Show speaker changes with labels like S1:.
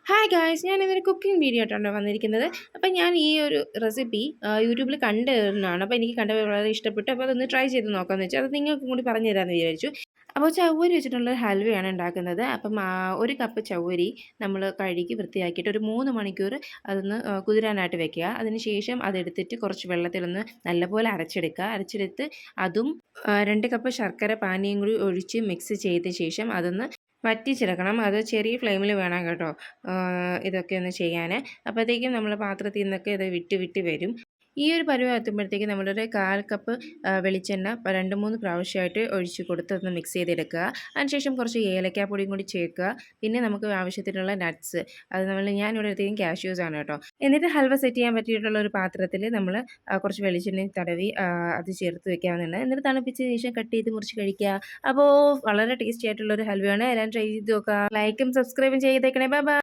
S1: Hi guys ഞാൻ ഇന്നൊരു cooking video ആയിട്ടാണ് വന്നിരിക്കുന്നത്. അപ്പം ഞാൻ ഈ ഒരു റെസിപ്പി യൂട്യൂബിൽ കണ്ടിരുന്നതാണ്. അപ്പോൾ എനിക്ക് കണ്ടപ്പോൾ വളരെ ഇഷ്ടപ്പെട്ടു. അപ്പോൾ അതൊന്ന് ട്രൈ ചെയ്ത് നോക്കാമെന്ന് വെച്ചു. അത് നിങ്ങൾക്കും കൂടി പറഞ്ഞു തരാമെന്ന് വിചാരിച്ചു. അപ്പോൾ ചവ്വരി വെച്ചിട്ടുള്ള ഹൽവയാണ് ഉണ്ടാക്കുന്നത്. അപ്പം 1 കപ്പ് ചവ്വരി നമ്മൾ കഴുകി വൃത്തിയാക്കിയിട്ട് ഒരു 3 മണിക്കൂർ അതൊന്ന് കുതിരാനായിട്ട് വെക്കുക. അതിനുശേഷം അതെടുത്തിട്ട് കുറച്ച് വെള്ളത്തിലൊന്ന് നല്ലപോലെ അരച്ചെടുക്കുക. അരച്ചെടുത്ത് അതും 2 കപ്പ് ശർക്കര പാനിയും കൂടി ഒഴിച്ച് മിക്സ് ചെയ്ത ശേഷം അതൊന്ന് വറ്റിച്ചെടുക്കണം. അത് ചെറിയ ഫ്ലെയിമിൽ വേണം കേട്ടോ ഇതൊക്കെ ഒന്ന് ചെയ്യാൻ. അപ്പോഴത്തേക്കും നമ്മൾ പാത്രത്തിൽ നിന്നൊക്കെ ഇത് വിട്ട് വിട്ട് വരും. ഈ ഒരു പരുവം എത്തുമ്പോഴത്തേക്കും നമ്മളൊരു 1/4 കപ്പ് വെളിച്ചെണ്ണ 2-3 പ്രാവശ്യമായിട്ട് ഒഴിച്ച് കൊടുത്ത് ഒന്ന് മിക്സ് ചെയ്തെടുക്കുക. അതിനുശേഷം കുറച്ച് ഏലക്കാപ്പൊടിയും കൂടി ചേർക്കുക. പിന്നെ നമുക്ക് ആവശ്യത്തിനുള്ള നട്ട്സ് അത് ഞാനിവിടെ എടുത്തിരിക്കുന്നത് കാഷ്യൂസ് ആണ് കേട്ടോ. എന്നിട്ട് ഹൽവ സെറ്റ് ചെയ്യാൻ പറ്റിയിട്ടുള്ള ഒരു പാത്രത്തിൽ നമ്മൾ കുറച്ച് വെളിച്ചെണ്ണ തടവി അത് ചേർത്ത് വെക്കാവുന്നതാണ്. എന്നിട്ട് തണുപ്പിച്ച ശേഷം കട്ട് ചെയ്ത് മുറിച്ച് കഴിക്കുക. അപ്പോൾ വളരെ ടേസ്റ്റി ആയിട്ടുള്ളൊരു ഹൽവയാണ്. എല്ലാം ട്രൈ ചെയ്ത് നോക്കുക. ലൈക്കും സബ്സ്ക്രൈബും ചെയ്തേക്കണേ. Bye bye.